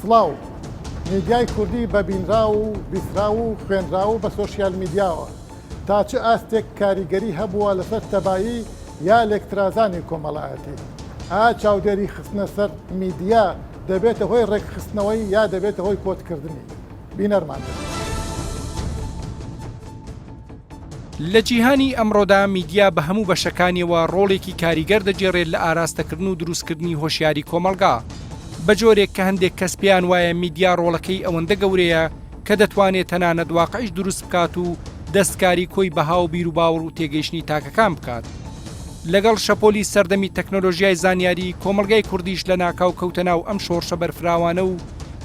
سڵاو میدیای کوردی بەبینرا و بیسرا و خوێنرا و بە سۆشیال میدیاوە تا چه ئاستێک کاریگەری هەبووە لەسەر تەبایی یا لێکترازانی کۆمەڵایەتی چاودێری خستنە سەر میدیا دەبێتە هۆی ڕێکخستنەوەی یا دەبێتە هۆی کۆتکردنی بینەرمان. لە جیهانی ئەمڕۆدا میدیا بە هەموو بەشەکانیەوە ڕۆڵێکی کاریگەر دەجێڕێت لە ئاراستەکردن و دروستکردنی هۆشیاری کۆمەلگا بە جۆرێک کە هەندێک کەس پێیان وایە میدیا ڕۆڵەکەی ئەوەندە گەورەیە کە دەتوانێت تەنانەت واقعیش دروست بکات و دەستکاری کۆی بەها و بیر و باوەڕ و تێگەیشتنی تاکەکان بکات. لەگەڵ شەپۆلی سەردەمی تەکنۆلۆژیای زانیاری کۆمەلگای کوردیش لە ناکاو کەوتە ناو ئەم شۆڕشە بەرفراوانە و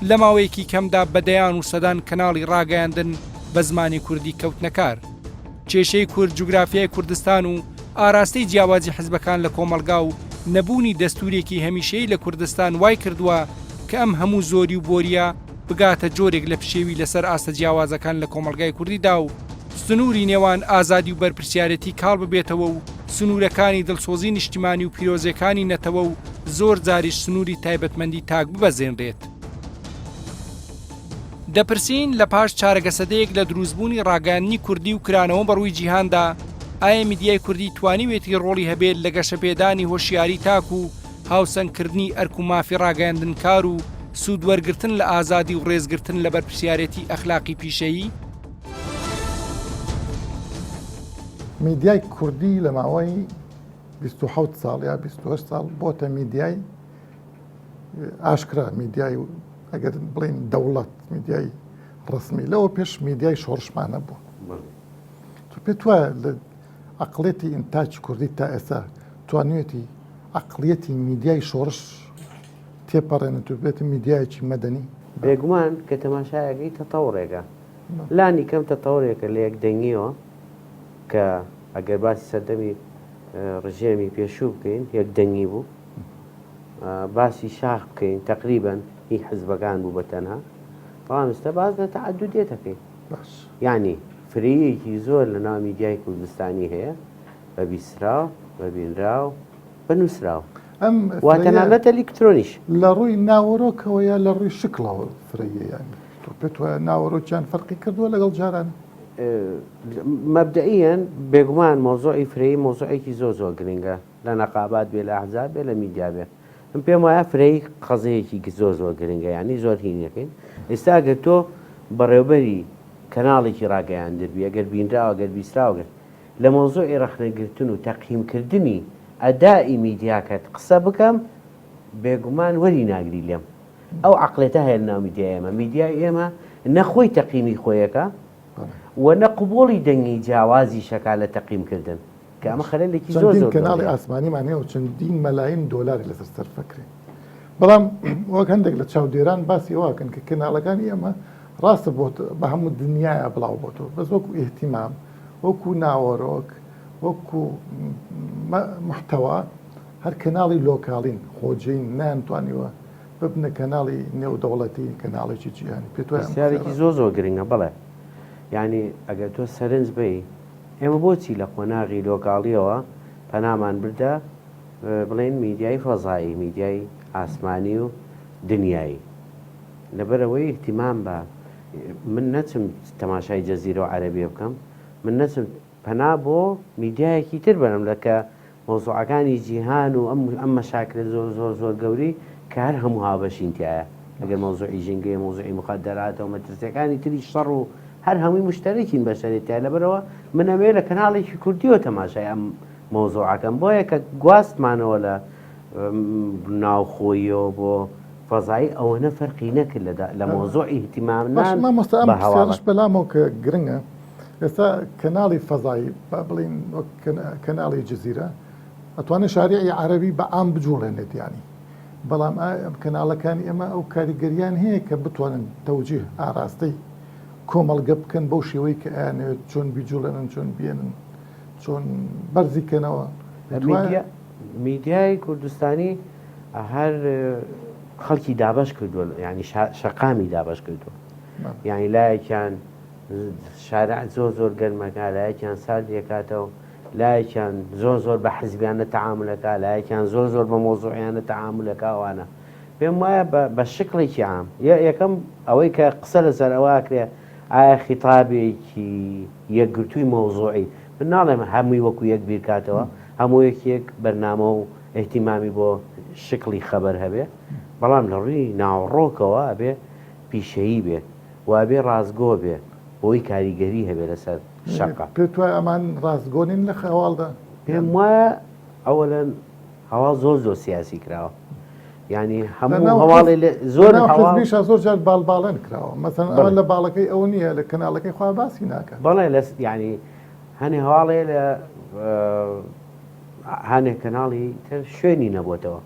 لە ماوەیەکی کەمدا بەدەیان و سەدان کەناڵی ڕاگەیاندن بە زمانی کوردی کەوتنەکار. کێشەی کورد جوگرافیای کوردستان و ئاراستەی جیاوازی حزبەکان لە کۆمەلگا و نەبوونی دەستورێکی هەمیشەیی لە کوردستان وای کردووە کە ئەم هەموو زۆری و بۆریە بگاتە جۆرێک لە پشێوی لەسەر ئاستە جیاوازەکان لە کۆمەلگای کوردیدا و سنووری نێوان ئازادی و بەرپرسیارەتی کاڵ ببێتەوە و سنوورەکانی دڵسۆزی نیشتیمانی و پیرۆزەکانی نەتەوە و زۆر جاریش سنووری تایبەتمەندی تاک ببەزێنرێت. دەپرسین لە پاش چارەگە سەدەیەک لە دروستبوونی ڕاگەاندنی کوردی و کرانەوە بەڕووی جیهاندا ئایا میدیای کوردی توانیوێتی ڕۆڵی هەبێت لە گەشەپێدانی هۆشیاری تاک و هاوسەنگکردنی ئەرک و مافی ڕاگەاندنکار و سوودوەرگرتن لە ئازادی و ڕێزگرتن لە بەرپرسیارەتی ئەخلاقی پیشەیی؟ میدیای کوردی لە ماوەی 27 ساڵ یا 28 ساڵ بۆتە میدیای ئاشکرا میدیای ئەگەر بڵین دەوڵەت میدیای ڕسمی لەوە پێش میدیای شۆڕشمانە بوو. تو پێت وایە لە عەقڵێتی ئینتاج کوردی تا ئێستا توانوێتی عەقڵیەتی میدیای شۆڕش تێپەڕێنێت و بێتە میدیایەکی مەدەنی؟ بێگومان کە تەماشایەکەی تەتەوڕێکە لانی کەم تەتەوڕێکە لە یەک دەنگیەوە کە ئەگەر باسی سەردەمی ڕژێمی پێشوو بکەین یەک دەنگی بوو باسی شاخ بکەین تقریبەن هی حزبەکان بوو بە تەنها ڕامستە باز لە تەعەدودێتەکەین یعنی فرەیەکی زۆر لە ناو میدیای کوردستانی هەیە بە بیسراو بە بینراو بە نووسراو وا تەنانەت ئەلکترۆنیش لە ڕووی ناوەڕۆکەوە یا لە ڕووی شکڵەوە فرەیە یانی تو پێت وایە ناوەڕۆکیان فەرقی کردووە لەگەڵ جاران؟ مەبدەئیەن بێگومان مۆزۆعی فرەیی مۆزۆعێکی زۆر گرنگە لە نەقابات بێ لە ئەحزاب بێ لە میدیا بێ من پێم وایە فرەی قەزەیەکی زۆر گرنگە ینی زۆر هینەکەین ئێستا ئەگەر تۆ بەڕێوبەری کەناڵێکی ڕاگەیاندربی ئەگەر بینراوە ئەگەر بیسراوگەر لە مۆزۆعی ڕەخنەگرتن و تەقییمکردنی ئەدای میدیاکەت قسە بکەم بێگومان وەری ناگری لێم ئەو عەقڵێتە هەیە لە ناو میدیای ئێمە میدیای ئێمە نەخۆی تەقییمی خۆیەکە و نەقبوڵی دەنگی جیاوازی شەکا لە تەقییمکردن کە ئەمە خەلەلێکی زۆر کەناڵی ئاسمانیمان هەیە و چەندین مەلاین دۆلاری لەسەر سەرفەکرێ بەڵام وەک هەندێک لە چاودێران باسی ئەوەکەن کە کەناڵەکانی ئەمە ڕاستە بە هەموو دنیاە بڵاو بۆتەوە بەس وەکو ئیهتیمام وەکو ناوەڕۆک وەکو محتەوا هەر کەناڵی لۆکاڵین خۆجین نانتوانیوە ببنە کەناڵی نێودەوڵەتی کەناڵێکی جیهانی پێت وایە زۆر گرنگە بڵێ یعنی ئەگەر تۆ سەرنج بی ئێمە بۆچی لە قۆناغی لۆکاڵیەوە پەنامان بردە بڵێن میدیای فەزایی میدیای ئاسمانی و دنیایی لەبەرەوەی احتیمام بە من نەچم تەماشای جەزیرە و عەرەبیە بکەم من نەچم پەنا بۆ میدیایەکی تر بەرم لەکە مۆزوعەکانی جیهان و ئەم مەشاکلە زۆر گەوری کە هەر هەموو هاوبەشین تایە ئەگەر مۆزوعی ژینگەی مۆزوعی مخدراتەوە مەترسیەکانی تری شەڕ و هەر هەمووی مشتەرەکین بەشەرێتیە لەبەرەوە من ئەمێ لە کەناڵێکی کوردیەوە تەماشای ئەم مۆزوعەکەم بۆیە کە گواستمانەوە لە ناوخۆیەوە بۆ فەزایی ئەوەنە فەرقی نەکرد لە مۆزوعی اهتیمامنان بە هەواڵش بەلامەوە کە گرنگە ئێستا کەناڵی فەزایی با بڵین کەناڵی جەزیرە ئەتوانێت شاریعی عەرەبی بە عام بجوڵێنێت ینی بەڵام کەناڵەکانی ئێمە ئەو کاریگەریان هەیە کە بتوانن تەوجیه ئاراستەی کۆمەڵگە بکەن بەو شێوەی کە ئەیانەوێت چۆن بیجوڵێنن چۆن بێنن چۆن بەرزیکەنەوە میدیای کوردستانی هەر خەڵکی دابش کردووە ینی شەقامی دابش کردووە یعنی لایەکیان شارع زۆر گەرمەکە لایەکیان سارد دەکاتەوە لایەکیان زۆر بە حزبیانە تەعاملەکە لایەکیان زۆر بە مۆزوعیانە تەعاملەکە ئەوانە پێم وایە بە شکڵێکی عام یەکەم ئەوەی کە قسە لەسەر ئەوواکرێ ئایا خیتابێکی یەکگرتووی مۆزوعی من ناڵێم هەمووی وەکو یەک بیرکاتەوە هەموو یەکێک بەرنامە و احتیمامی بۆ شکلی خەبەر هەبێ بەڵام لە ڕووی ناوڕۆکەوە ئەبێ پیشەیی بێ وابێ ڕازگۆ بێ بۆی کاریگەری هەبێ لەسەر شەقە پێت وایە ئەمان ڕاستگۆنین لە خەواڵدا پێم وایە ئەوەلەن هەواڵ زۆر سیاسی کراوە ینی هەموو هەواڵی زۆر حزبیش زۆر جار باڵباڵێن کراوە مەسەن ئەوە لە باڵەکەی ئەو نییە لە کەناڵەکەی خوا باسی ناکە بەڵێ ینی هەنێ هەواڵێ لە هەنێک کەناڵی تر شوێنی نەبووتەوە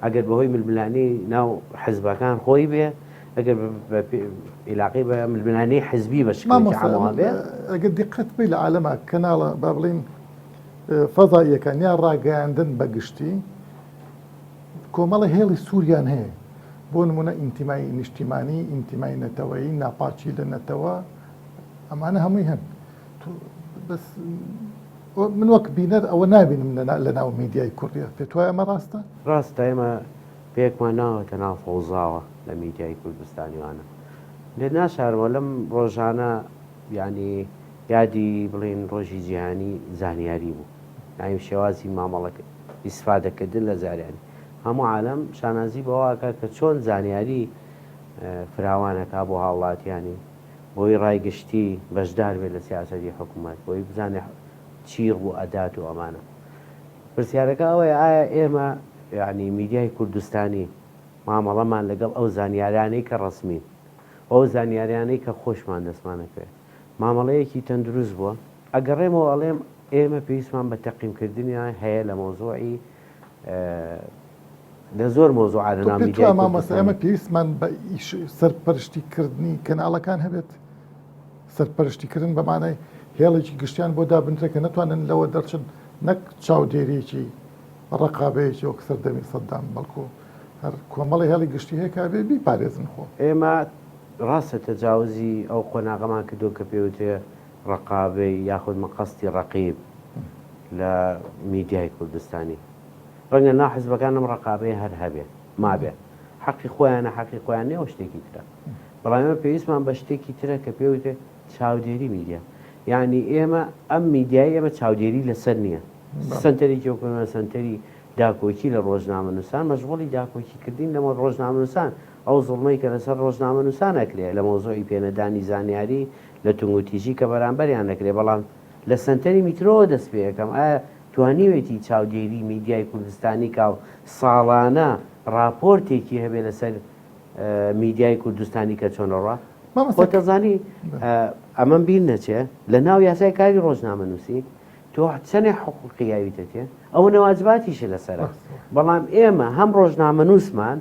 ئەگەر بەهۆی ململانی ناو حزبەکان خۆی بێ ئەگەر عیلاقی بە ململانی حزبی بە شکڵی عامەوە بێ ئەگەر دیقەت بی لە عالەما کەناڵە با بڵین فەزاییەکان یا ڕاگەیاندن بە گشتی کۆمەڵە هێڵی سووریان هەیە بۆ نمونە ئینتیمای نیشتیمانی ئینتیمای نەتەوەیی ناپاچی لە نەتەوە ئەمانە هەمووی هەن بەس من وەک بینەر ئەوە نابینم لە ناو میدیای کوردیە پێت وایە ئەمە ڕاستە؟ ڕاستە ئێمە پێکمان ناوەتە ناو فەوزاوە لە میدیای کوردستانیوانە لێ ناشارەوە لەم ڕۆژانە ینی یادی بڵێن ڕۆژی جیهانی زانیاری بوو نایم شێوازی مامەڵەکە ئیسفادەکردن لە زانیاری هەموو عالەم شانازی بەواکە کە چۆن زانیاری فراوانەکە بۆ هاوڵاتیانی بۆی ڕایگشتی بەشدار بێت لە سیاسەتی حکوومەت بۆی بزانێ چیر بوو ئەدات و ئەمانە پرسیارەکە ئەوەیە ئایا ئێمە یعنی میدیای کوردستانی مامەڵەمان لەگەڵ ئەو زانیاریانەی کە ڕسمین ئەو زانیاریانەی کە خۆشمان دەستمانەکرێت مامەڵەیەکی تەندروست بووە ئەگەڕێمەوە ئەڵێم ئێمە پێویستمان بە تەقییمکردنیان هەیە لە مۆزوعی لە زۆر مۆزوعە لە ناو میدیای کوردستان ئێمە پێویستمان بە سەرپەرشتیکردنی کەناڵەکان هەبێت سەرپەرشتیکردن بەمانای هێڵێکی گشتیان بۆ دابنرێت کە نەتوانن لەوە دەرچن نەک چاودێریەکی ڕقابەیەکی وەک سەردەمی سەددام بەڵکو هەر کۆمەڵی هێڵی گشتی هەیە کە بێ بیپارێزن خۆ ئێمە ڕاستە تەجاوزی ئەو قۆناغەمان کردو کە پێوتێ ڕقابەی یاخود مەقەستی ڕقیب لە میدیای کوردستانی ڕەنگە ناحزبەکانم ڕقابەیە هەر هەبێت مابێت حەقی خۆیانە حەقی خۆیان نێوە شتێکی ترە بەڵام ئێمە پێویستمان بە شتێکی ترە کە پێوتێ چاودێری میدیا یعنی ئێمە ئەم میدیای ئێمە چاودێری لەسەر نییە سنتەرێکی وەکومە سنتەری داکۆکی لە ڕۆژنامە نووسان مەشغوڵی داکۆکیکردین لەمە ڕۆژنامە نووسان ئەو زڵمەی کە لەسەر ڕۆژنامە نووسان ئەکرێ لە مۆزۆی پێنەدانی زانیاری لە تونگوتیژی کە بەرامبەریان نەکرێ بەڵام لە سنتەری میترۆ دەست پێ یەکەم ئایا توانیوێتی چاودێری میدیای کوردستانی کاو ساڵانە راپۆرتێکی هەبێ لەسەر میدیای کوردستانی کە چۆنەڕە خۆتەزانی ئەمەم بیر نەچێ لە ناو یاسای کاری ڕۆژنامە نووسی تۆ چەندێک حقوقی یاویتە تێ ئەو نەواجباتیشە لەسەرە بەڵام ئێمە هەم ڕۆژنامە نووسمان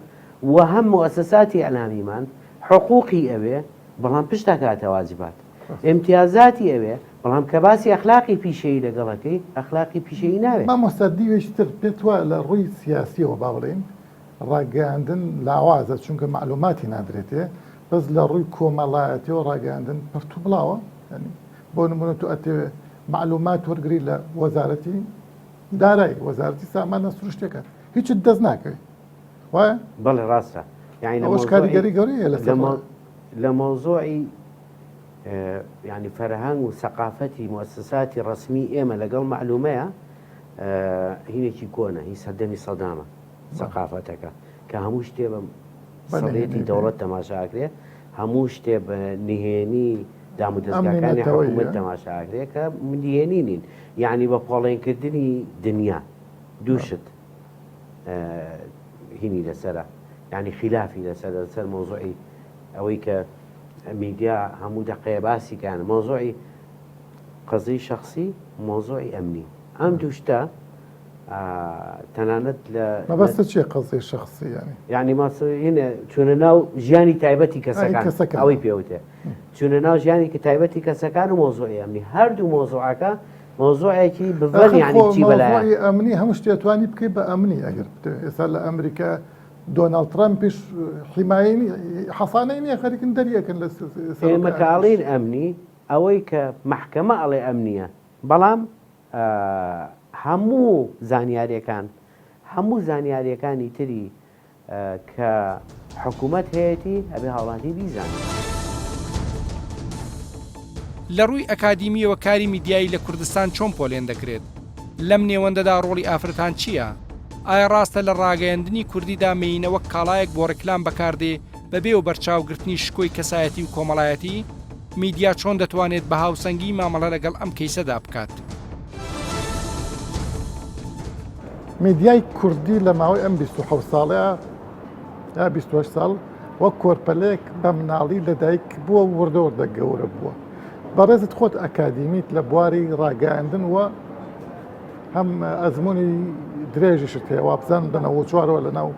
و هەم مؤسساتی ئەلامیمان حقوقی ئەوێ بەڵام پشتا کاتە واجبات امتیازاتی ئەوێ بەڵام کە باسی ئەخلاقی پیشەیی لەگەڵەکەی ئەخلاقی پیشەیی ناوێت مامۆستا دیوێشتر پێت وایە لە ڕووی سیاسیەوە با بڵێن ڕاگەاندن لاوازە چونکە معلوماتی نادرێتێ بەس لە ڕووی کۆمەڵایەتەوە ڕاگەاندن پەرتو بڵاوە بۆ نمونە تو ئەتەوێ معلومات وەرگری لە وەزارەتی دارایی وەزارەتی سامانە سروشتێکە هیچت دەست ناکەوێت وایە بەڵێ ڕاستە ئەوەش کاریگەری گەورەیە لە مۆزۆعی یعنی فەرهەنگ و سەقافەتی مؤسساتی ڕسمی ئێمە لەگەڵ معلومەیە هینێکی کۆنە هی سەردەمی سەدامە سەقافەتەکە کە هەموو شتێ بە سەڵێتی دەوڵەت تەماشاکرێ هەموو شتێ بە نهێنی دامودەستگاکانی حکوومەت تەماشاکرێ کە نهێنی نین یعنی بە پۆڵێنکردنی دنیا دووشت هینی لەسرە یعنی خلافی لەسەر مۆزوعی ئەوەی کە میدیا هەموو دەقەیە باسی کانە مۆزوعی قەزەی شخصی مۆزوعی ئەمنی ئەم دووشتە تەنانەت لە مەبەستە چیە قەزەی شخصی یعنی هینە چونە ناو ژیانی تایبەتی کەسەکان ئەوەی پێوتێ چونە ناو ژیانی کە تایبەتی کەسەکان و مۆزوعی ئەمنی هەردوو مۆزوعەکە مۆزوعێکی بڤەن یعنی چی بەلایە ئەمنی هەموو شتێتوانی بکەی بە ئەمنی ئەگەر ئێستا لە ئەمریکا دۆناڵد ترامپیش حیمایەی حەسانەی نییە خەریکن دەریەکەن لە ئێمە کاڵین ئەمنی ئەوەی کە محکەمە ئەڵێ ئەمنیە بەڵام هەموو زانیاریەکانی تری کە حکوومەت هەیەی ئەبێ هاوڵاتی بیزانێت. لە ڕووی ئەکادیمیەوە کاری میدیایی لە کوردستان چۆن پۆلێن دەکرێت؟ لەم نێوەندەدا ڕۆڵی ئافرەتان چییە؟ ئایا ڕاستە لە ڕاگەیاندنی کوردیدا مینەوە کاڵایەک بۆ ڕێکلام بەکاردێ بەبێ و بەرچاوگرتنی شکۆی کەسایەتی و کۆمەڵایەتی؟ میدیا چۆن دەتوانێت بە هاوسەنگی مامەڵە لەگەڵ ئەم کەیسەدا بکات؟ میدیای کوردی لە ماوەی ئەم 27 ساڵەیە یا 28 ساڵ وەک کۆرپەلەیەک بە مناڵی لەدایک بووە وردەوردە گەورە بووە. بەڕێزت خۆت ئەکادیمیت لە بواری ڕاگەاندن وە هەم ئەزمموی درێژیشت هەیە وابزان بنەوە چوارەوە لە ناو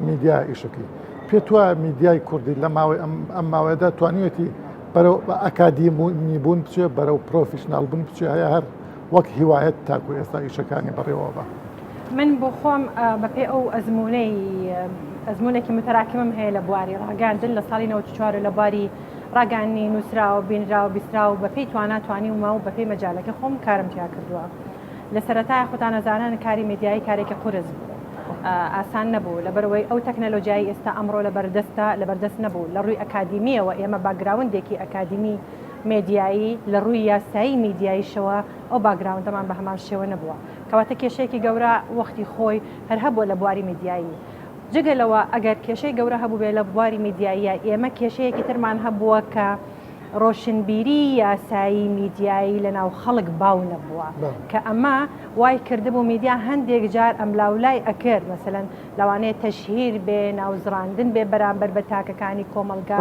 میدیا ئیشەکەی. پێت وایە میدیای کوردی لە ماوەی ئەم ماوەیەدا توانیوێتی بەرەو ئەکادیمی بوون بچێ بەرەو پرۆفیشنال بوون بچێ هەیە هەر وەک هیوایەت تاکو ئێستا ئیشەکانی بەڕێوە بە. من بۆ خۆم بەپێ ئەو ئەزمونێکی متراکمم هەیە لە بواری ڕاگەاندن لە ساڵی 94 لە بواری ڕاگەاندنی نووسراوە بینراوە بیستراوە بەپێی تواناتوانی وما و بەپێی مەجالەکە خۆم کارم تیا کردووە. لە سەرەتای خۆتان نەزانن کاری میدیایی کارێکی قورس بوو. ئاسان نەبوو لەبەرەوەی ئەو تەکنەلۆژیایی ئێستا ئەمڕۆ لە بەردەست نەبوو لە ڕووی ئەکادیمیەوە ئێمە باگراوندێکی ئەکادیمی میدیایی لە ڕووی یاسایی میدیاییشەوە ئەو باگراوندەمان بە هەمان شێوە نەبووە کەواتە کێشەیەکی گەورە وەختی خۆی هەر هەبووە لە بواری میدیایی. جگەلەوە ئەگەر کێشەی گەورە هەبوو بێ لە بواری میدیاییە ئێمە کێشەیەکی ترمان هەبووە کە ڕۆشنبیری یاسایی میدیایی لە ناو خەڵک باو نەبووە کە ئەمە وای کردبوو میدیا هەندێک جار ئەم لاولای ئەکرد مەسەلەن لەوانەیە تەشهیر بێ ناوزڕاندن بێ بەرامبەر بە تاکەکانی کۆمەلگا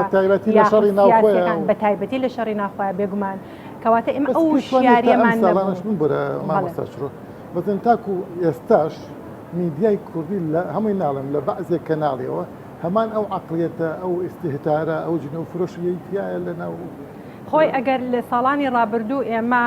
بە تایبەتی لە شەڕی ناخوایە بێگومان کەواتە ئێمە ئەو شیاریەمان نەبوو. بەزن تاکو ئێستاش میدیای کوردی لە هەمووی ناڵم لە بەعزێک کەناڵیەوە هەمان ئەو عقلێتە ئەو ئیسیهتارە ئەو جنە و فرۆشیەتیایە لە ناو خۆی ئەگەر لە ساڵانی ڕابردوو ئێمە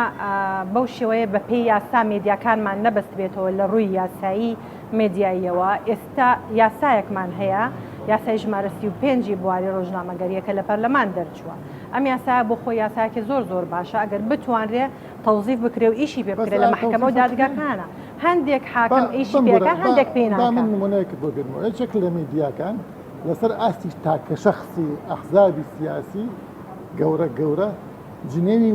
بەو شێوەیە بە پێی یاسا میدیاکانمان نەبەست بێتەوە لە ڕووی یاسایی میدیاییەوە ئێستا یاسایەکمان هەیە یاسای ژمارە 35 بواری ڕۆژنامەگەریەکە لە پەرلەمان دەرچووە. ئەم یاسا بۆ خۆی یاساکە زۆر باشە ئەگەر بتوانرێ تەوزیف بکرێ و ئیشی پێ بکرێت لە محکەمە و دادگاکانە هەندێک حاکم ئیشی پێەکە هەندێک پێ ناکات. من نمونەیەکت بۆ بێنەوە یەکێک لە میدیاکان لەسەر ئاستی تاکە شەخصی ئەحزابی سیاسی گەورە جنێوی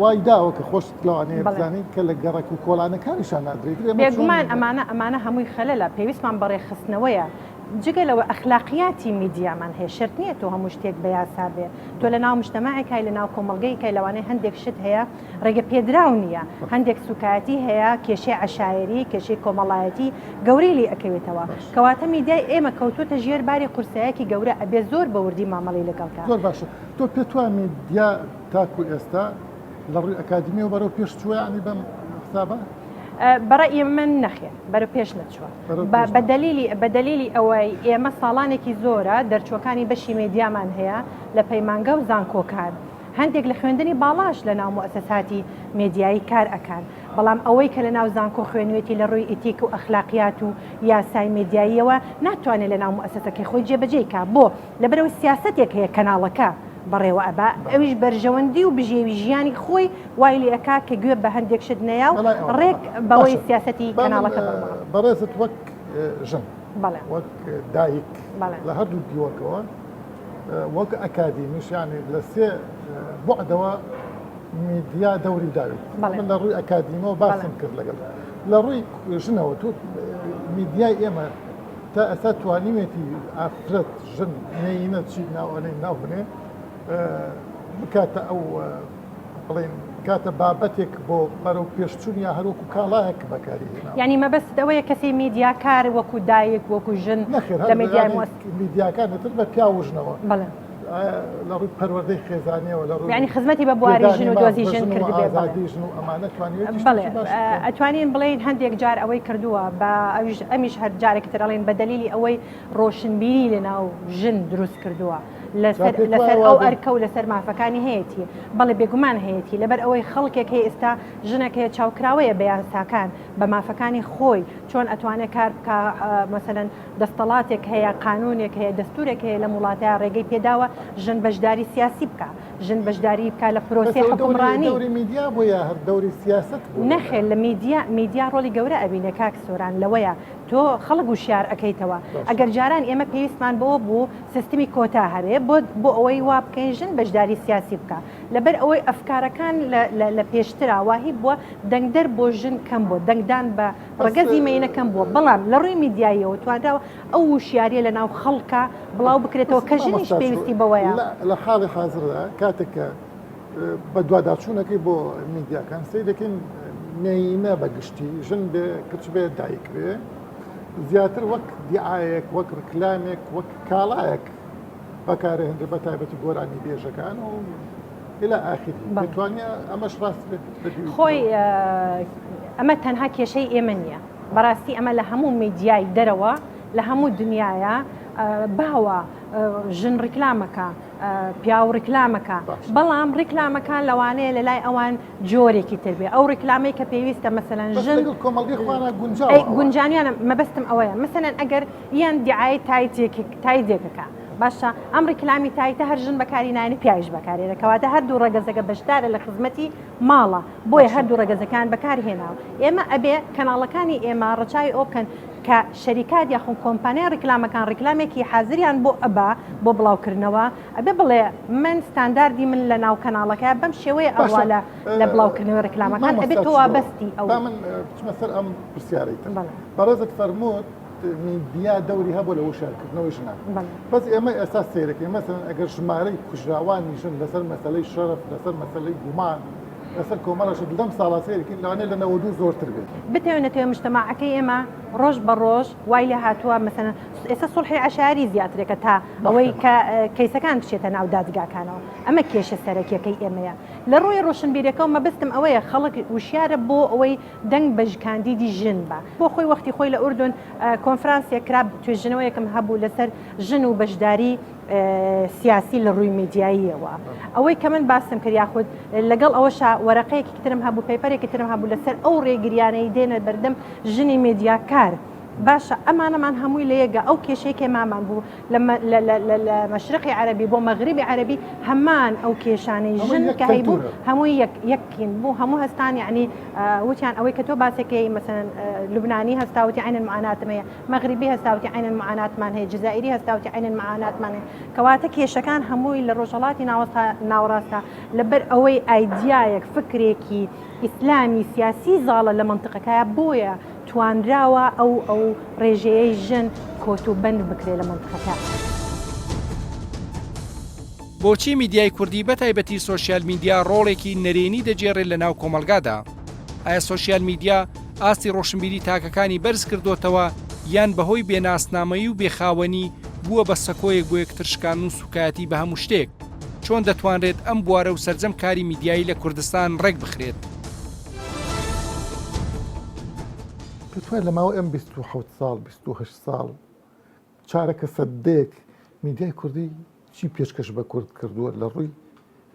وای داوە کە خۆشت لەوانەیە بزانیت کە لە گەڕک و کۆڵانەکانیشان نادرێت. بێگومان ئەمانە هەمووی خەلەلە پێویستمان بەڕێخستنەوەیە. جگەلەوە ئەخلاقیاتی میدیامان هەیە شرت نییە تۆ هەموو شتێک بە یاسا بێ تۆ لە ناو مجتەماعێکای لە ناو کۆمەڵگەیەکای لەوانەیە هەندێک شت هەیە ڕێگە پێدراو نییە هەندێک سوکایەتی هەیە کێشەی عەشایری کێشەی کۆمەڵایەتی گەورەی لێ ئەکەوێتەوە کەواتە میدیای ئێمە کەوتوتە ژێر باری قورسایەکی گەورە ئەبێ زۆر بە وردی مامەڵی لەگەڵکە. زۆر باشە تۆ پێت وایە میدیا تاکو ئێستا لە ڕووی ئەکادیمی و بەرەو پێش چووە ینی بەم حسابە؟ بەڕێی من نەخێن بەرە پێش نەچووە بە دەلیلی ئەوەی ئێمە ساڵانێکی زۆرە دەرچوەکانی بەشی میدیامان هەیە لە پەیمانگە و زانکۆکان هەندێک لە خوێندنی باڵاش لە ناو مؤسساتی میدیایی کار ئەکەن بەڵام ئەوەی کە لە ناو زانکۆ خوێنوێتی لە ڕووی ئیتیک و ئەخلاقیات و یاسای میدیاییەوە ناتوانێت لە ناو مؤسسەکەی خۆی جێبەجێکە بۆ لەبەرەوەی سیاسەتێک هەیە کەناڵەکە بەڕێوە ئەبا ئەویش بەرژەوەندی و بژێوی ژیانی خۆی وای لێ ئەکا کە گوێ بە هەندێک شت نەیە و ڕێک بەوەی سیاسەتی کەناڵەکە بەڕێزت وەک ژن وەک دایک لە هەردوو دیوەکەوە وەک ئەکادیمیشیانی لە سێ بۆعدەوە میدیا دەوری داوێت من لە ڕووی ئەکادیمەوە باسم کرد لەگەڵ لە ڕووی ژنەوە تۆ میدیای ئێمە تا ئەستا توانیوێتی ئافرەت ژن نینە چی ناوانەی ناو بنێ بکاتە ئەو بڵێن کاتە بابەتێک بۆ بەرەو پێشچوون یا هەروەکو کاڵایەک بەکاری ینی مەبەست ئەوەیە کەسی میدیاکار وەکو دایک وەکو ژن لە میدیاکانتر بە پیا و ژنەوە لە ڕووی پەروەردەی خێزانیەوە لە ڕووی ینی خزمەتی بە بواری ژن و دۆزی ژن کردی بێ ئەتوانین بڵێن هەندێک جار ئەوەی کردووە بە ئەمیش هەر جارێکتر ئەڵێن بە دەلیلی ئەوەی ڕۆشنبیری لە ناو ژن دروست کردووە لەسەر ئەو ئەرکە و لەسەر مافەکانی هەیەی بەڵێ بێگومان هەیەی لەبەر ئەوەی خەڵکێک هەیە ئێستا ژنێک هەیە چاوکراوەیە بە یاساکان بە مافەکانی خۆی چۆن ئەتوانێت کار بکە مەسەلەن دەستەڵاتێک هەیە قانونێک هەیە دەستورێک هەیە لە وڵاتەیە ڕێگەی پێداوە ژن بەشداری سیاسی بکە ژن بەشداری بکە لە پرۆسی حکومڕانی میدیا بۆ یا هەر دەوری سیاست نەخێر لە میدیا ڕۆلی گەورە ئەبینە کاک سۆران لەوەیە تۆ خەڵک وشیار ئەەکەیتەوە ئەگەر جاران ئێمە پێویستمان بۆ بوو سیستمی کۆتا هەرێ بۆ ئەوەی وا بکەین ژن بەشداری سیاسی بکە لەبەر ئەوەی ئەفکارەکان لە پێشترا واهی بووە دەنگدەر بۆ ژن کەم بۆ دەنگدان بە ڕگەزی مینەکەم بووە بەڵام لە ڕووی میدیایەوە توانراوە ئەو وشیاریە لە ناو خەڵکە بڵاو بکرێتەوە کە ژنیش پێویستی بەوەیە لە حاڵی حاضردا کاتێکە بە دوواداچوونەکەی بۆ میدیاکان سەی دەکەین نینە بەگشتی ژن بێ کچ بێ دایک بێ زیاتر وەک دیعایەک وەک ڕکلامێک وەک کاڵایەک بەکارهێنرێ بە تایبەتی گۆرانی بێژەکان و إلى آخره بتوانیا ئەمەش ڕاست خۆی ئەمە تەنها کێشەی ئێمە نییە بەڕاستی ئەمە لە هەموو میدیای دەرەوە لە هەموو دنیاە باوە ژن ڕیکلامەکە پیا و ڕیکلامەکە بەڵام ڕیکلامەکان لەوانەیە لە لای ئەوان جۆرێکی تربێ ئەو ڕیکلامی کە پێویستە مەسەلەن ژن گونجانیانە مەبەستم ئەوەیە مەسەلەن ئەگەر یان دیعای تایدێکەکە باشە ئەم ڕیکلامی تایتە هەر ژن بەکاری نانی پیاش بەکارێنە کەواتە هەردوو ڕەگەزەکە بەشدارە لە خزمەتی ماڵە بۆیە هەردوو ڕەگەزەکان بەکارهێناوە ئێمە ئەبێ کەناڵەکانی ئێمە ڕەچاوی ئەو بکەن کە شەریکات یاخۆ کۆمپانیا ڕیکلامەکان ڕیکلامێکی حازریان بۆ ئەبا بۆ بڵاوکردنەوە ئەبێ بڵێ من ستانداردی من لە ناو کەناڵەکە بەم شێوەیە ئەوە لە بڵاوکردنەوە ڕیکلامەکان ئەبێت تۆ وابەستی ئەو من بچمە ئەم پرسیارەیتە بەڕێزت فەرمووت میدیا دەوری هەبوو لە وشارکردنەوەی ژنان بەس ئێمە ئێستا سیرەکەی مەسەن ئەگەر ژمارەی کوژراوانی ژن لەسەر مەسەلەی شەرف لەسەر مەسەلەی گومان لەسەر کۆمەڵەش لەم ساڵا سیرەکەی لەوانەیە لە 92 زۆرتر بێت بتەوێنێتەوە مجتەماعەکەی ئێمە ڕۆژ بە ڕۆژ وای لێ هاتووە مەسەن ئێستا سوڵحی عەشاری زیاترێکە تا ئەوەی کە کەیسەکان بچێتە ناو دادگاکانەوە ئەمە کێشە سەرەکیەکەی ئێمەیە لە ڕووی ڕۆشنبیرەکە مەبەستم ئەوەیە خەڵک وشیارە بۆ ئەوەی دەنگ بەژکاندیدی ژن بە بۆ خۆی وەختی خۆی لە ئوردون کۆنفرانسێک کرا توێژنەوە یەکەم هەبوو لەسەر ژن و بەشداری سیاسی لە ڕووی میدیاییەوە ئەوەی کە من باسم کرد یاخود لەگەڵ ئەوەش وەرەقەیەکی ترم هەبوو پەیپەرێکی ترم هەبوو لەسەر ئەو ڕێگریانەی دێنە بەردەم ژنی میدیاکار باشە ئەمانەمان هەمووی لە یەکە ئەو کێشەیەکی مامان بوو لە مەشرقی عەرەبی بۆ مەغریبی عەرەبی هەمان ئەو کێشانەی ژن کە هەیبوو هەمووی یەکین بوو هەموو هەستان یعنی وتیان ئەوەی کە تۆ باسێکی مەسەن لوبنانی هەستاوتی عین المعاناتم هەیە مەغریبی هەستاوتی عین المعاناتمان هەیە جزائیری هەستاوتی عین المعاناتمان هەیە کەواتە کێشەکان هەمووی لە ڕۆژهەڵاتی ناوەڕاستە لەبەر ئەوەی ئایدیایەک فکرێکی ئیسلامی سیاسی زاڵە لە منتیقەکەیە بۆیە توانراوە ئەو ڕێژەیەی ژن کۆتوبەند بکرێت لە منتیقەکە. بۆچی میدیای کوردی بەتایبەتی سۆشیال میدیا ڕۆڵێکی نەرێنی دەجێڕێت لە ناو کۆمەلگادا؟ ئایا سۆشیال میدیا ئاستی ڕۆشنبیری تاکەکانی بەرز کردوتەوە یان بەهۆی بێناسنامەیی و بێخاوەنی بووە بە سەکۆیەک بۆ یەکترشکان و سوکایەتی بە هەموو شتێک؟ چۆن دەتوانرێت ئەم بوارە و سەرجەم کاری میدیایی لە کوردستان ڕێک بخرێت؟ پێتوانێت لە ماوەی ئەم 27 ساڵ 28 ساڵ چارەکە سەدەیەک میدیای کوردی چی پێشکەش بە کورد کردووە لە ڕووی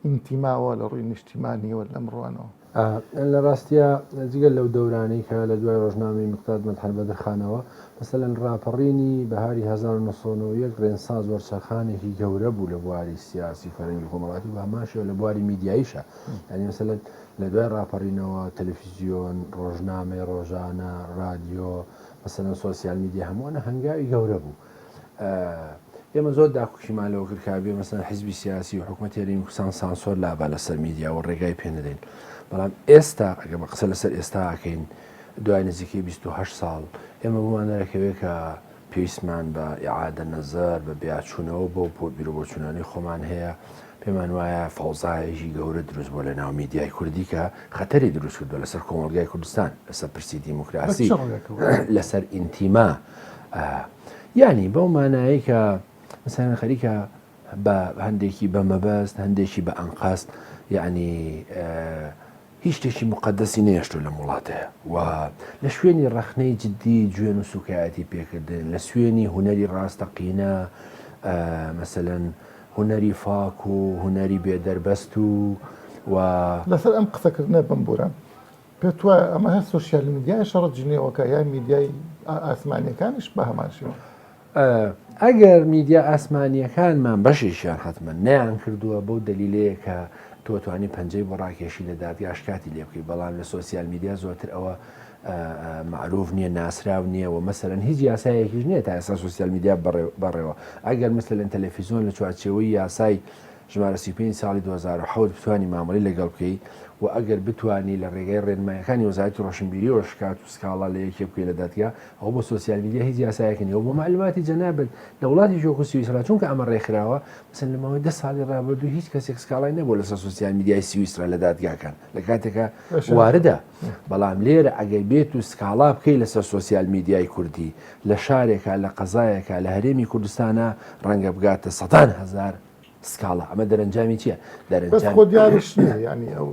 ئینتیماوە لە ڕووی نیشتیمانیەوە لە ئەمڕۆانەوە لە ڕاستیە جگەل لەو دەورانەی کە لە دوای ڕۆژنامەی مقداد مەدحەل بەدرخانەوە مەسەلەن ڕاپەڕینی بەهاری 1990 ڕێنساز وەرچەخانێکی گەورە بوو لە بواری سیاسی فەرەنگی کۆمەڵاتی و هەماشەوە لە بواری میدیاییشە ینی مەسەلەن لە دوای ڕاپەڕینەوە تەلەڤیزیۆن ڕۆژنامەی ڕۆژانە رادیۆ مەسەلەن سۆسیال میدیا هەمووانە هەنگاوی گەورە بوو ئێمە زۆر داخوشیمان لەوە کرد کابێ مەسەلەن حیزبی سیاسی و حکوومەتی هەرێمی کوردستان سانسۆر لابا لەسەر میدیا و ڕێگای پێ نەدەین بەڵام ئێستا ئەگە بە قسە لەسەر ئێستا ئاکەین دوای نزیکەی 28 ساڵ ئێمە بمانەرەکەوێت کە پێویستمان بە ئیعادە نەزەر بە بیاچوونەوە بۆ بیرۆبۆچوونانی خۆمان هەیە پێمان وایە فەوزایەکی گەورە دروست بۆ لە ناو میدیای کوردی کە خەتەری دروست کردووە لەسەر کۆمەڵگای کوردستان لەسەر پرسی دیموکراسی لەسەر ئینتیما یعنی بەو مانایی کە مەسەلەن خەریکە بە هەندێکی بە مەبەست هەندێکی بە ئەنقاست یعنی هیچ شتێکی مقدسی نێشتۆ لە وڵاتەیە و لە شوێنی ڕەخنەی جددی گوێن و سوکایەتی پێکردن لە سوێنی هونەری ڕاستەقینە مەسەلەن هونەری فاک و هونەری بێدەربەست و لەسەر ئەم قسەکردنە بمبورە پێت وایە ئەمە هەست سۆشیال میدیای شەڕەت جنێوەکە یا میدیای ئاسمانیەکانیش بە هەمان شێوە ئەگەر میدیا ئاسمانیەکانمان بەشێکیان حتممە نەیان کردووە بەو دلیلەیە کە تۆ توانی پەنجەی بۆ ڕاکێشی لە دادگا شکاتی لێ بکەی بەڵام لە سۆسیال میدیا زۆرتر ئەوە معروف نییە ناسرااو نییە و مەسەرەن هیچ یاسایەکیش نییە تا ئێستا سوسیال میدیا بەڕێوە ئەگەر مثلەن تەلەڤیزیۆن لە چوارچێوەی یاسای ژمارە 35 ساڵی 2010 بتوانی مامەڵی لەگەڵ بکەیت و ئەگەر بتانی لە ڕێگەی ڕێنمایەکانی وەزارەتی ڕۆشنبیری و شکات و سکاڵا لە یەکێ بکەی لە دادگا ئەو بۆ سوسیال میدیا هیچ یاسایەکەنیەوە بۆ معلوماتی جەنابەت لە وڵاتی ژۆک و سویسرا چونکە ئەمە ڕێکخراوە مثلا لە ماوەی 10 ساڵی ڕابردوو هیچ کەسێک سکاڵای نەبوو لەسەر سوسیال میدیای سویسرا لە دادگاکان لە کاتێکە واردە بەڵام لێرە ئەگەی بێت و سکاڵا بکەی لەسەر سوسیال میدیای کوردی لە شارێکە لە قەزایەکە لە هەرێمی کوردستانە ڕەنگە بگاتە 100,000 سکاڵا ئەمە دەرەنجامی چییە؟ بەس خۆ دیاریش نییە ینی ئەو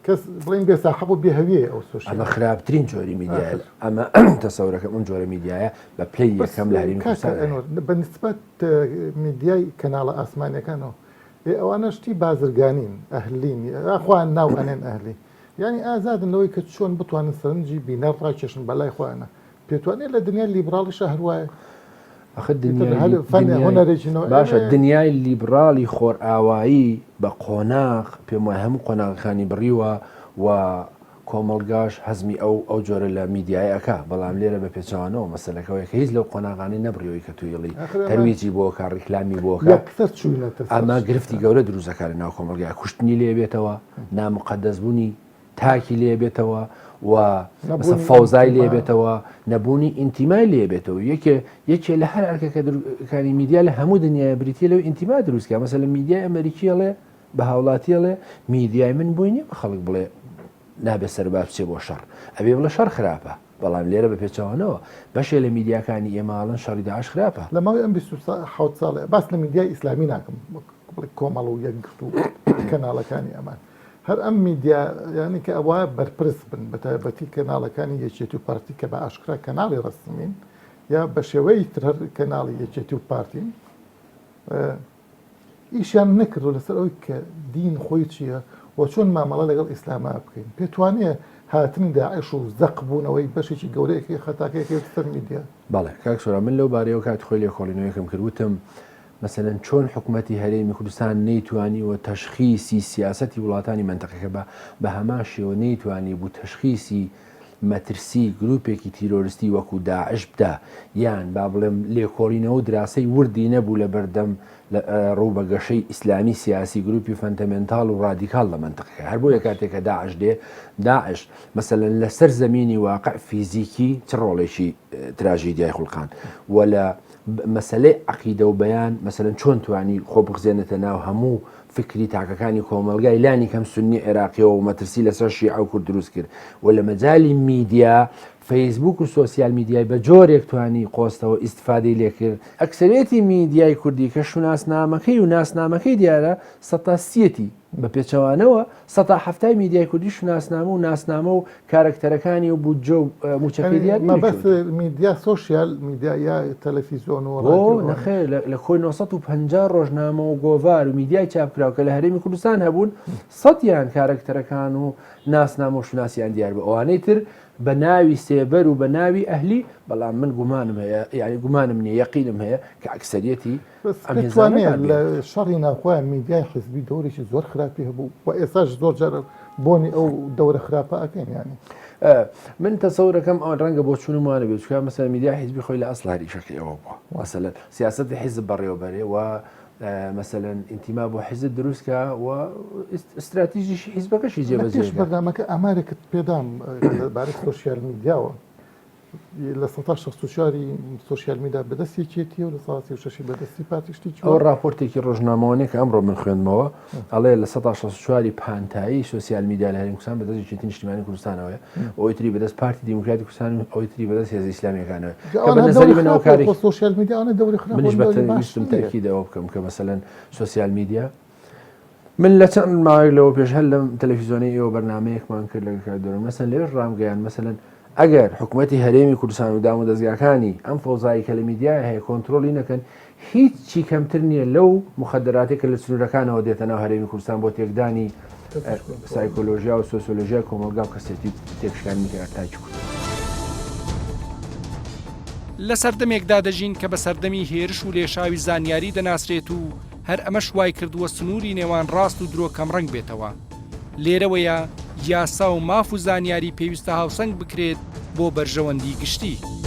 کەس بڵین بێ ساحەب و بێهەویە ئەو سوشیال ئەمە خراپترین جۆری میدیایە ئەمە تەسەورەکەم ئەم جۆرە میدیایە بە پلەی یەکەم لە هەرێمی کوردستان بەنسبەت میدیای کەناڵە ئاسمانیەکانەوە ئەوانە شتی بازرگانین ئەهلین ئەخوان ناو ئەنێن ئەهلی یعنی ئازادن لەوەی کە چۆن بتوانن سەرنجی بینەر ڕاکێشن بەلای خۆیانە پێتوانێت لە دنیا لیبراڵیشە هەروایە باشە دنیای لیبرالی خۆر ئاوایی بە قۆناغ پێم وایە هەموو قۆناغەکانی بڕیوە و کۆمەڵگاش هەزمی ئەو جۆرە لە میدیایەکە بەڵام لێرە بە پێچوانەوە مەسەلەکەوەی کە هیچ لەو قۆناغانی نەبڕیەوەی کە تویڵی هەرویجی بۆکە ڕیکلامی بۆکە ئەمە گرفتی گەورە دروستەکە لە ناو کۆمەلگای کوشتنی لێ بێتەوە نامقەدەسبوونی تاکی لێ بێتەوە و فەوزای لێ بێتەوە نەبوونی ئینتیمای لێ بێتەوە یەکێ لە هەر ئەرکەکانی میدیا لە هەموو دنیای بریتە لەو ئینتیما دروستکە مەسەلەن میدیای ئەمریکیەڵێ بە هاوڵاتیەڵێ میدیای من بۆی نییە بە خەڵک بڵێ نابێت سەرباب بچێ بۆ شەڕ ئەبێ بڵە شەڕ خراپە بەڵام لێرە بە پێچەوانەوە بەشێ لە میدیاکانی ئێماڵن شەڕی داعش خراپە لە ماوەی ئەم 27 ساڵێ باس لە میدیای ئیسلامی ناکەم کۆمەڵ و یەکگرت و کەناڵەکانی ئەمان هەر ئەم میدیا یانی کە ئەوە بەرپرس بن بە تایبەتی کەناڵەکانی یەکێتی و پارتی کە بە ئاشکرا کەناڵی ڕستمین یا بە شێوەی تر کەناڵی یەکێتی و پارتین ئیشیان نەکردو لەسەر ئەوی کە دین خۆی چییە و چۆن مامەڵە لەگەڵ ئیسلاما بکەین پێتوانێت هاتنی داعش و زەق بوونەوەی بەشێکی گەورەیەکی خەتاکەیەکی سەر میدیا بەڵێ کاک سۆرا من لەو بارەیەوە کات خۆی لێکۆڵینەوەیەکەم کردوتم مثلەن چۆن حکوومەتی هەرێمی کوردستان نەیتوانی و تەشخیصی سیاسەتی وڵاتانی منتەقەکە بە هەمان شێوە نەیتوانی بوو تەشخیصی مەترسی گروپێکی تیرۆریستی وەکو داعش بدا یان با بڵێم لێکۆڵینەوە دراسی وردی نەبوو لە بەردەم ڕوو بە گەشەی ئیسلامی سیاسی گروپی فەندەمێنتاڵ و ڕادیکال لە منتەقەکە هەر بۆ یە کاتێکە داعش دێ داعش مەسەلەن لەسەر زەمینی واقع فیزیکی چ ڕۆڵێکی تراژیدیای خوڵقان و لە مەسلەی عەقیدە و بەیان مەسەلەن چۆن توانی خۆ بغزێنێتە ناو هەموو فکری تاکەکانی کۆمەلگای لانی کەم سنی عێراقیەوە و مەترسی لەسەر شیعە و کورد دروست کرد و لە مەجالی میدیا فەیسبوک و سۆسیال میدیای بە جۆرێک توانی قۆستەوە ئیستفادەی لێکرد ئەکسەرێتی میدیای کوردی کە شوناسنامەکەی و ناسنامەکەی دیارە سەتاسیەتی بە پێچەوانەوە 170 میدیای کوردی شوناسنامە و ناسنامە و کارکتەرەکانی و بودجە و موچەکەی دیار بەس میدیا سۆشیال میدیا یا تەلەڤیزیۆن و نەخێر لە خۆی 950 ڕۆژنامە و گۆڤار و میدیای چاپکراوکە لە هەرێمی کوردستان هەبوون 100یان کارکتەرەکان و ناسنامە و شوناسیان دیار بە ئەوانەی تر بە ناوی سێبەر و بە ناوی ئەهلی بەڵام من گومانم هەیە یعنی گومانم نییە یەقینم هەیە کە ئەکسەریەتی ئەمێزانەیە لە شەڕی ناوخۆیان میدیای حزبی دەورێکی زۆر خراپی هەبوو و ئێستاش زۆر جارە بۆنی ئەو دەورە خراپە ئەەکەین ینی من تەسەورەکەم ئەوان ڕەنگە بۆ چوونمانە بێت چکە مەسەلەن میدیای حیزبی خۆی لە ئەسڵ هەریشەکەی ئەوە بووە مەسەلەن سیاسەتی حیزب بەڕێوەبەرێ و مثلەن ئینتیما بۆ حیزب دروستکە و استراتیژیش حیزبەکەشی جێبەجێ بەرنامەکە ئامارێکت پێدام لەبارەی سۆشیال میدیاوە لە 1964 سۆشیال میدیا بەدەستێکێتی و لە 1960 بەدەستی پارتیشتی ئەو راپۆرتێکی ڕۆژنامەوەنێک کە ئەمڕۆ من خوێندمەوە ئەڵێ لە 1964 پانتایی سۆسیال میدیا لە هەرێمی کوردستان بەدەستی نیشتیمانی کوردستانەوەیە ئەوەی تری بەدەست پارتی دیموکراتی کوردستان و ئەوەی تری بەدەست هێزی ئیسلامیەکانەوە کە بەنظری منەوە کاری سۆشیال میدیا دەوری خراپ منیش بەتەنویستم تاکیدەوە بکەم کە مەسەلەن سۆسیال میدیا من لە چەند ماوەیەک لەوە پێش هەر لەم تەلەڤیزیۆنی ئێوە بەرنامەیەکمان کرد لەگەڵ کاردۆرە مەسەلەن لەوێش ڕامگەیان مەسەلەن ئەگەر حکوومەتی هەرێمی کوردستان و دام و دەستگاکانی ئەم فەوزایی کە لە میدیای هەیە کۆنتترۆلی نەکەن هیچی کەمتر نییە لەو مخدراتێکە لە سنوورەکانەوە دێتە ناو هەرێمی کوردستان بۆ تێکدانی سایکۆلۆژیا و سۆسیۆلۆژیای کۆمەلگا و کەسێتی تێکشکانی کارتاکی کورد لە سەردەمێکدا دەژین کە بە سەردەمی هێرش و لێشاوی زانیاری دەناسرێت و هەر ئەمەش وای کردووە سنووری نێوان ڕاست و درۆ کەم ڕەنگ بێتەوە لێرەوەیە یاسا و ماف و زانیاری پێویستە هاوسەنگ بکرێت بۆ بەرژەوەندی گشتی.